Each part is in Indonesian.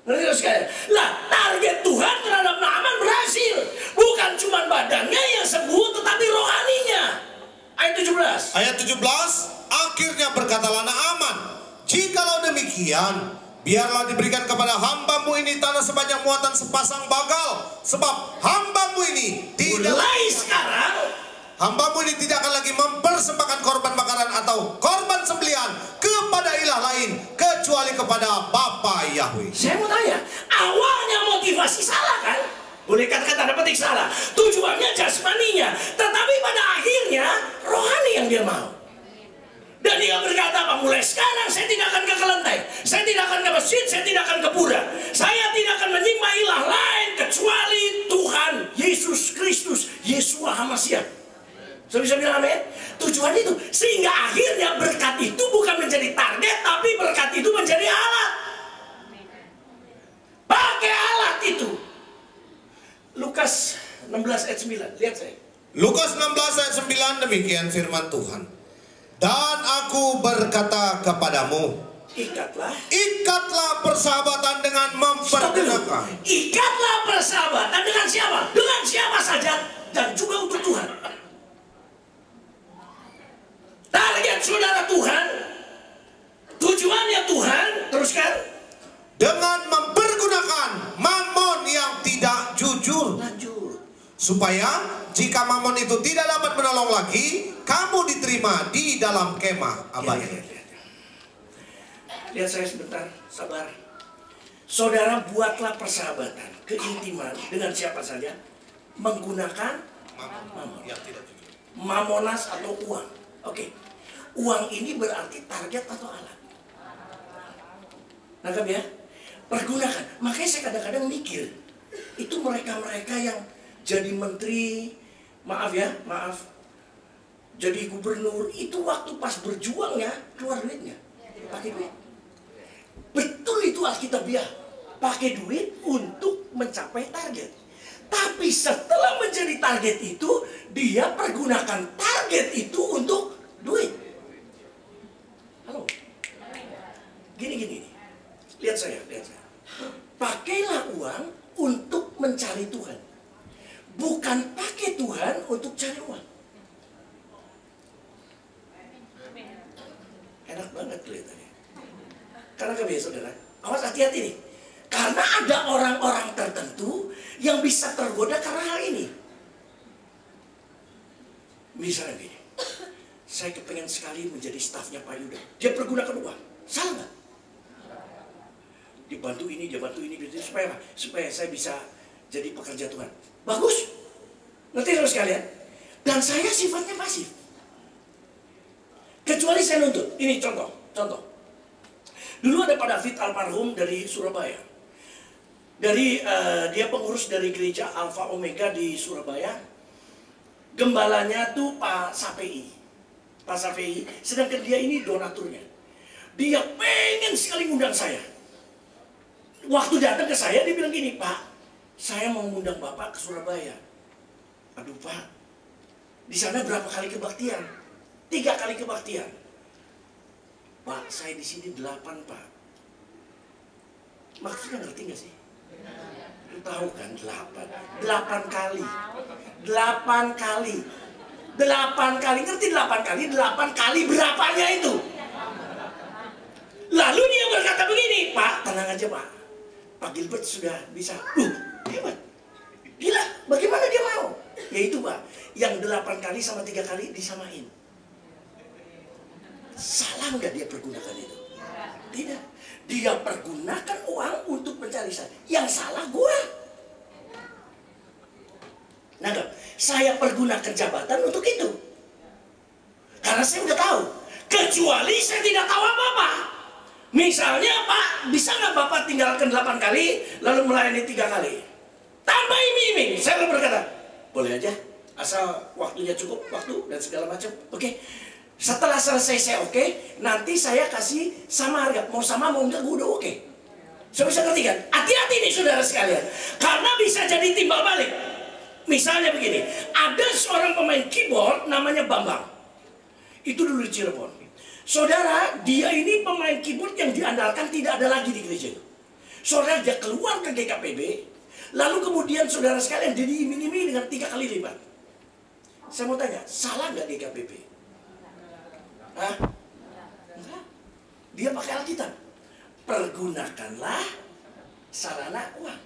Ngerti nggak sekalian? Lah, target Tuhan terhadap Naaman berhasil. Bukan cuma badannya yang sembuh, tetapi rohaninya. Ayat 17. Ayat 17, akhirnya berkatalah Naaman, jikalau demikian, biarlah diberikan kepada hambamu ini tanah sebanyak muatan sepasang bagal, sebab hambamu ini tidak akan lagi mempersembahkan korban bakaran atau korban sembelihan kepada ilah lain kecuali kepada Bapa Yahweh. Saya mau tanya, awalnya motivasi salah kan? Boleh kata-kata tanda petik salah. Tujuannya jasmaninya, tetapi pada akhirnya rohani yang dia mau. Dan dia berkata apa? Mulai sekarang saya tidak akan ke kelenteng, saya tidak akan ke masjid, saya tidak akan ke pura, saya tidak akan menyembah ilah lain kecuali Tuhan Yesus Kristus, Yeshua HaMashiach. Saya bisa bilang amin? Tujuan itu, sehingga akhirnya berkat itu bukan menjadi target, tapi berkat itu menjadi alat. Pakai alat itu. Lukas 16 ayat 9, lihat saya. Lukas 16 ayat 9, demikian firman Tuhan. Dan aku berkata kepadamu, ikatlah persahabatan dengan mempergunakan. Ikatlah persahabatan dengan siapa? Dengan siapa saja, dan juga untuk Tuhan. Target saudara Tuhan, tujuannya Tuhan, teruskan. Dengan mempergunakan mamon yang tidak jujur. Supaya jika mamon itu tidak dapat menolong lagi, kamu diterima di dalam kemah abadi. Lihat saya sebentar, sabar. Saudara, buatlah persahabatan, keintiman dengan siapa saja, menggunakan mamon yang tidak jujur. Mamonas atau uang. Oke. Uang ini berarti target atau alat. Nangkap ya? Pergunakan. Makanya saya kadang-kadang mikir, itu mereka-mereka yang jadi menteri, maaf, jadi gubernur, itu waktu pas berjuang ya, keluar duitnya, pakai duit. Betul itu Alkitabiah, pakai duit untuk mencapai target. Tapi setelah menjadi target itu, dia pergunakan target itu untuk duit. Halo, gini. Lihat saya. Pakailah uang untuk mencari Tuhan, bukan pakai Tuhan untuk cari uang. Enak banget kelihatannya. Karena kebiasaan saudara, awas hati-hati nih. Karena ada orang-orang tertentu yang bisa tergoda karena hal ini. Misalnya gini, saya kepengen sekali menjadi stafnya Pak Yuda. Dia pergunakan uang, salah nggak? Dibantu ini, supaya apa? Supaya saya bisa jadi pekerja Tuhan. Bagus. Ngerti terus sekalian? Dan saya sifatnya pasif. Kecuali saya nuntut. Ini contoh. Dulu ada Pak David almarhum dari Surabaya. Dia pengurus dari gereja Alpha Omega di Surabaya. Gembalanya tuh Pak Sapei. Sedangkan dia ini donaturnya. Dia pengen sekali ngundang saya. Waktu datang ke saya, dia bilang gini, Pak, saya mau ngundang Bapak ke Surabaya. Aduh Pak, di sana berapa kali kebaktian? 3 kali kebaktian. Pak, saya di sini 8 Pak. Maksudnya ngerti gak sih? Lu tahu kan 8 kali. 8 kali. 8 kali, ngerti 8 kali? 8 kali berapanya itu? Lalu dia berkata begini, Pak, tenang aja Pak. Pak Gilbert sudah bisa. Hebat. Gila, bagaimana dia mau? Ya itu Pak, yang 8 kali sama 3 kali disamain. Salah nggak dia pergunakan itu? Tidak. Dia pergunakan uang untuk mencari saya. Yang salah gua. Nangkep? Saya pergunakan jabatan untuk itu. Karena saya udah tahu. Kecuali saya tidak tahu apa-apa. Misalnya, Pak, bisa nggak Bapak tinggalkan 8 kali, lalu melayani 3 kali? Tambah iming-iming. Saya berkata, boleh aja, asal waktunya cukup, waktu dan segala macam. Oke. Setelah selesai saya oke, nanti saya kasih sama harga. Mau sama, mau enggak, gue udah oke. Saya bisa ngerti kan? Hati-hati nih saudara sekalian. Karena bisa jadi timbal balik. Misalnya begini, ada seorang pemain keyboard namanya Bambang. Itu dulu di Cirebon. Saudara, dia ini pemain keyboard yang diandalkan tidak ada lagi di gereja itu. Saudara dia keluar ke GKPB, lalu kemudian saudara sekalian dia diiming-imingi dengan 3 kali lipat. Saya mau tanya, salah nggak GKPB? Hah? Enggak. Dia pakai Alkitab. Pergunakanlah sarana uang.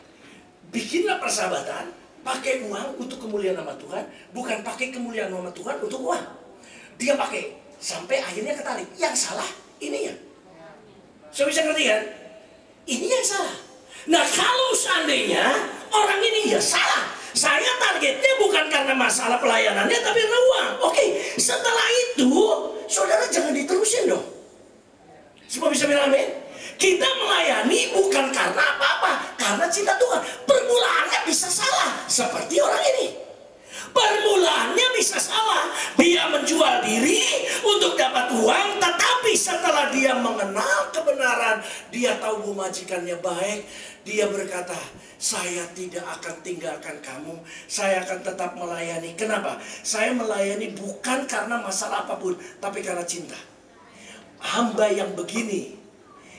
Bikinlah persahabatan, pakai uang untuk kemuliaan nama Tuhan, bukan pakai kemuliaan nama Tuhan untuk uang. Dia pakai sampai akhirnya ketarik. Yang salah ininya. Saya bisa ngerti kan? Ini yang salah. Nah, kalau seandainya orang ini ya salah, saya targetnya bukan karena masalah pelayanannya, tapi karena uang. Oke, setelah itu saudara jangan diterusin dong. Semua bisa bilang amin? Kita melayani bukan karena apa-apa, karena cinta Tuhan. Permulaannya bisa salah, seperti orang ini. Permulaannya bisa salah. Dia menjual diri untuk dapat uang, tetapi setelah dia mengenal kebenaran, dia tahu bahwa majikannya baik, dia berkata, saya tidak akan tinggalkan kamu, saya akan tetap melayani. Kenapa? Saya melayani bukan karena masalah apapun, tapi karena cinta. Hamba yang begini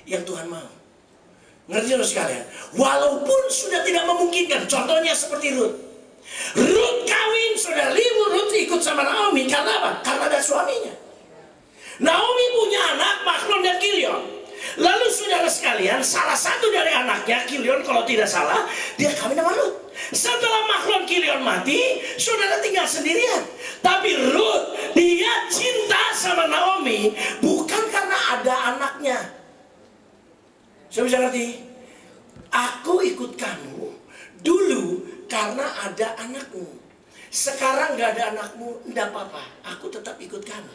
yang Tuhan mau. Ngerti loh sekalian? Walaupun sudah tidak memungkinkan. Contohnya seperti Ruth. Ruth kawin, saudara, Ruth ikut sama Naomi. Karena apa? Karena ada suaminya. Naomi punya anak Mahlon dan Kilion. Lalu saudara sekalian, salah satu dari anaknya, Kilion kalau tidak salah, dia kawin sama Ruth. Setelah Mahlon Kilion mati, saudara tinggal sendirian. Tapi Ruth, dia cinta sama Naomi bukan karena ada anaknya. Saya bisa ngerti? Aku ikut kamu dulu karena ada anakmu. Sekarang gak ada anakmu, tidak apa-apa. Aku tetap ikut kamu.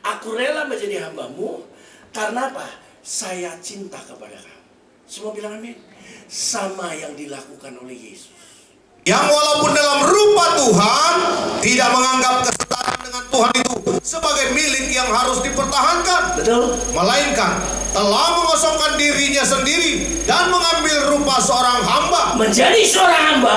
Aku rela menjadi hambamu. Karena apa? Saya cinta kepada kamu. Semua bilang amin. Sama yang dilakukan oleh Yesus. Yang walaupun dalam rupa Tuhan tidak menganggap kesetaraan dengan Tuhan itu sebagai milik yang harus dipertahankan. Betul. Melainkan telah mengosongkan dirinya sendiri dan mengambil rupa seorang hamba. Menjadi seorang hamba.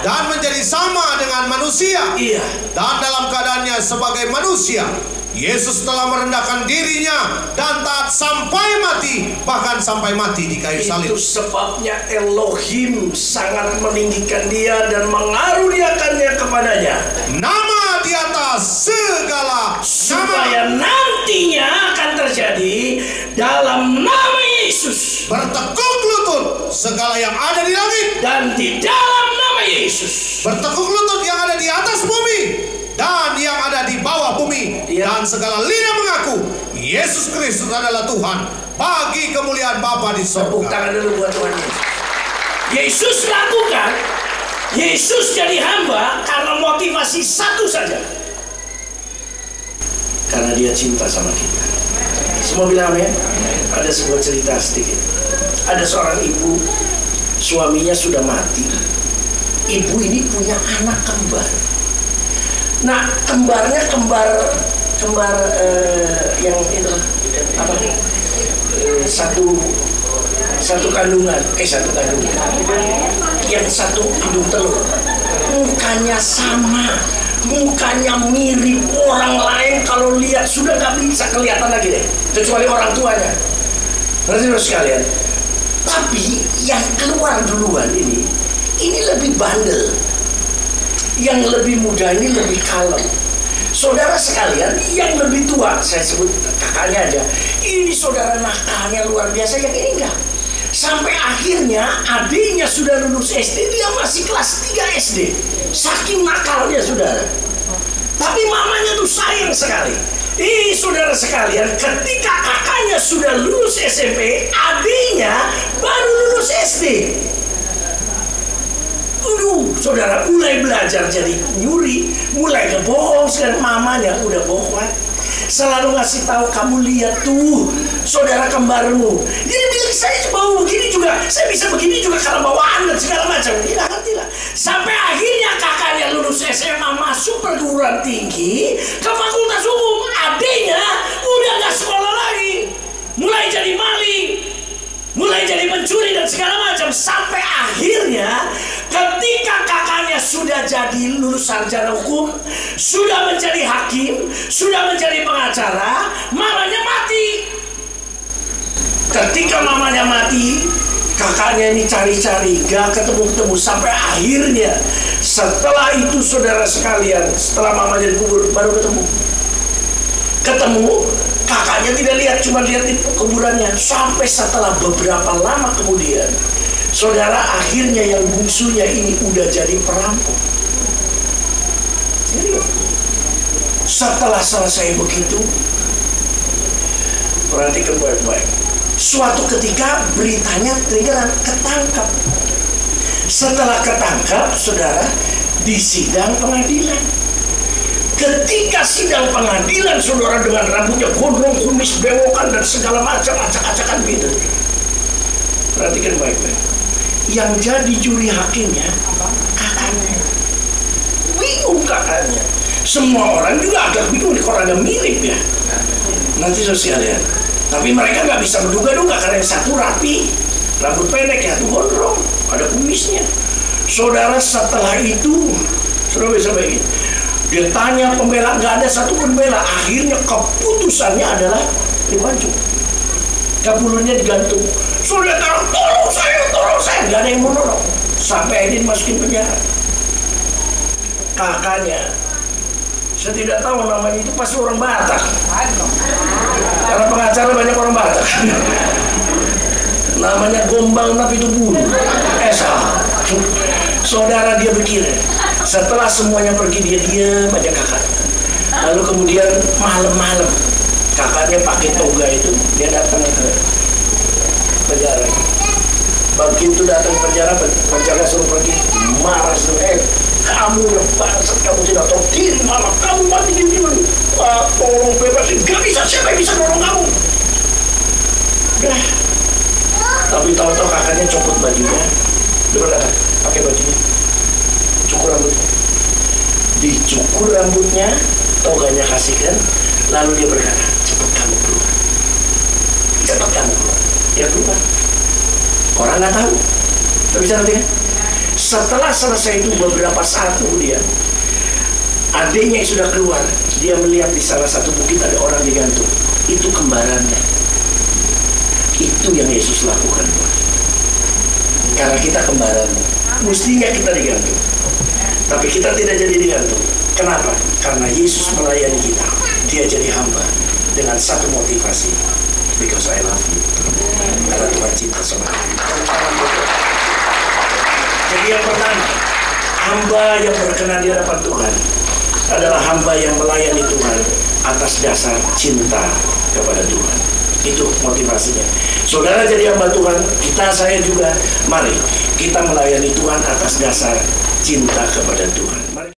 Dan menjadi sama dengan manusia. Iya. Dan dalam keadaannya sebagai manusia, Yesus telah merendahkan dirinya dan taat sampai mati, bahkan sampai mati di kayu salib. Itu sebabnya Elohim sangat meninggikan dia dan mengaruniakannya kepadanya nama di atas segala supaya nantinya akan terjadi dalam nama Yesus bertekuk lutut segala yang ada di langit dan di dalam nama Yesus bertekuk lutut yang ada di atas bumi dan yang ada di bawah bumi, dan segala lidah mengaku Yesus Kristus adalah Tuhan bagi kemuliaan Bapa di surga. Tepuk tangan dulu buat Tuhan Yesus. Yesus lakukan, Yesus jadi hamba karena motivasi satu saja, karena dia cinta sama kita. Semua bilang amin. Ada sebuah cerita sedikit. Ada seorang ibu, suaminya sudah mati. Ibu ini punya anak kembar. Nah, kembarnya kembar yang itu apa? Satu kandungan, yang satu hidung telur. Mukanya sama, mukanya mirip orang lain. Kalau lihat sudah nggak bisa kelihatan lagi deh, kecuali orang tuanya. Ngerti sekalian? Tapi yang keluar duluan ini lebih bandel. Yang lebih muda ini lebih kalem. Saudara sekalian, yang lebih tua, saya sebut kakaknya aja, ini saudara nakalnya luar biasa, yang ini enggak. Sampai akhirnya adiknya sudah lulus SD, dia masih kelas 3 SD. Saking nakalnya saudara. Tapi mamanya tuh sayang sekali. Ini saudara sekalian, ketika kakaknya sudah lulus SMP, adiknya baru lulus SD. Saudara mulai belajar jadi nyuri, mulai ngebohong. Sekarang mamanya udah bohong, selalu ngasih tahu, kamu lihat tuh saudara kembarmu, dia bilang saya bau begini juga, saya bisa begini juga kalau bawaan dan segala macam. Tidak ngerti lah. Sampai akhirnya kakaknya lulus SMA, masuk perguruan tinggi ke fakultas hukum. Adiknya udah gak sekolah lagi, mulai jadi maling, mulai jadi pencuri dan segala macam. Sampai akhirnya ketika kakaknya sudah jadi lulus sarjana hukum, sudah menjadi hakim, sudah menjadi pengacara, mamanya mati. Ketika mamanya mati, Kakaknya ini cari-cari, gak ketemu-ketemu. Sampai akhirnya setelah itu saudara sekalian, setelah mamanya dikubur, baru ketemu. Kakaknya tidak lihat, cuma lihat di kuburannya. Sampai setelah beberapa lama kemudian, saudara, akhirnya yang bungsunya ini udah jadi perampok. Serius. Setelah selesai begitu, perhatikan baik-baik. Suatu ketika beritanya ketangkap. Setelah ketangkap, saudara, di sidang pengadilan. Ketika sidang pengadilan, saudara, dengan rambutnya gondrong, kumis bewokan dan segala macam acak-acakan gitu. Perhatikan baik-baik. Yang jadi juri hakimnya kakaknya. Bingung kakaknya. Semua orang juga agak bingung, kalau agak mirip ya. Nanti sosial ya. Tapi mereka nggak bisa menduga-duga karena yang satu rapi, rambut pendek, ya tuh gondrong, ada kumisnya. Saudara, setelah itu, saudara bisa bayangin, dia tanya pembela, nggak ada satu pembela. Akhirnya keputusannya adalah dipancung, kapulunnya digantung. Saudara, tolong saya, nggak ada yang mau nolong. Sampai akhirnya dimasukin penjara. Kakaknya, saya tidak tahu namanya, itu pasti orang Batak. Karena pengacara banyak orang Batak. Namanya Gombang tapi itu bulu. Saudara, dia begini. Setelah semuanya pergi, dia diam aja kakaknya. Lalu kemudian malam-malam, kakaknya pakai toga itu, dia datang ke penjara. Begitu datang ke penjara, penjara suruh pergi. Marah suruh, kamu yang bangsat, kamu tidak tahu diri, malah kamu mati di sini. Tolong bebasin, gak bisa, siapa yang bisa nolong kamu? Udah. Tapi tahu-tahu kakaknya copot bajunya, dia berkata, pakai bajunya, cukur rambutnya. Dicukur rambutnya, toganya kasihkan, lalu dia berkata, cepat kamu keluar. Dia keluar. Orang nggak tahu, tapi bisa nanti kan? Setelah selesai itu beberapa saat kemudian, adiknya yang sudah keluar, dia melihat di salah satu bukit ada orang digantung. Itu kembarannya. Itu yang Yesus lakukan. Karena kita kembaran, mestinya kita digantung, tapi kita tidak jadi digantung. Kenapa? Karena Yesus melayani kita. Dia jadi hamba dengan satu motivasi, because I love you. Karena Tuhan cinta sama kita. Jadi yang pertama, hamba yang berkenan di hadapan Tuhan adalah hamba yang melayani Tuhan atas dasar cinta kepada Tuhan. Itu motivasinya. Saudara jadi hamba Tuhan, saya juga, mari kita melayani Tuhan atas dasar cinta kepada Tuhan.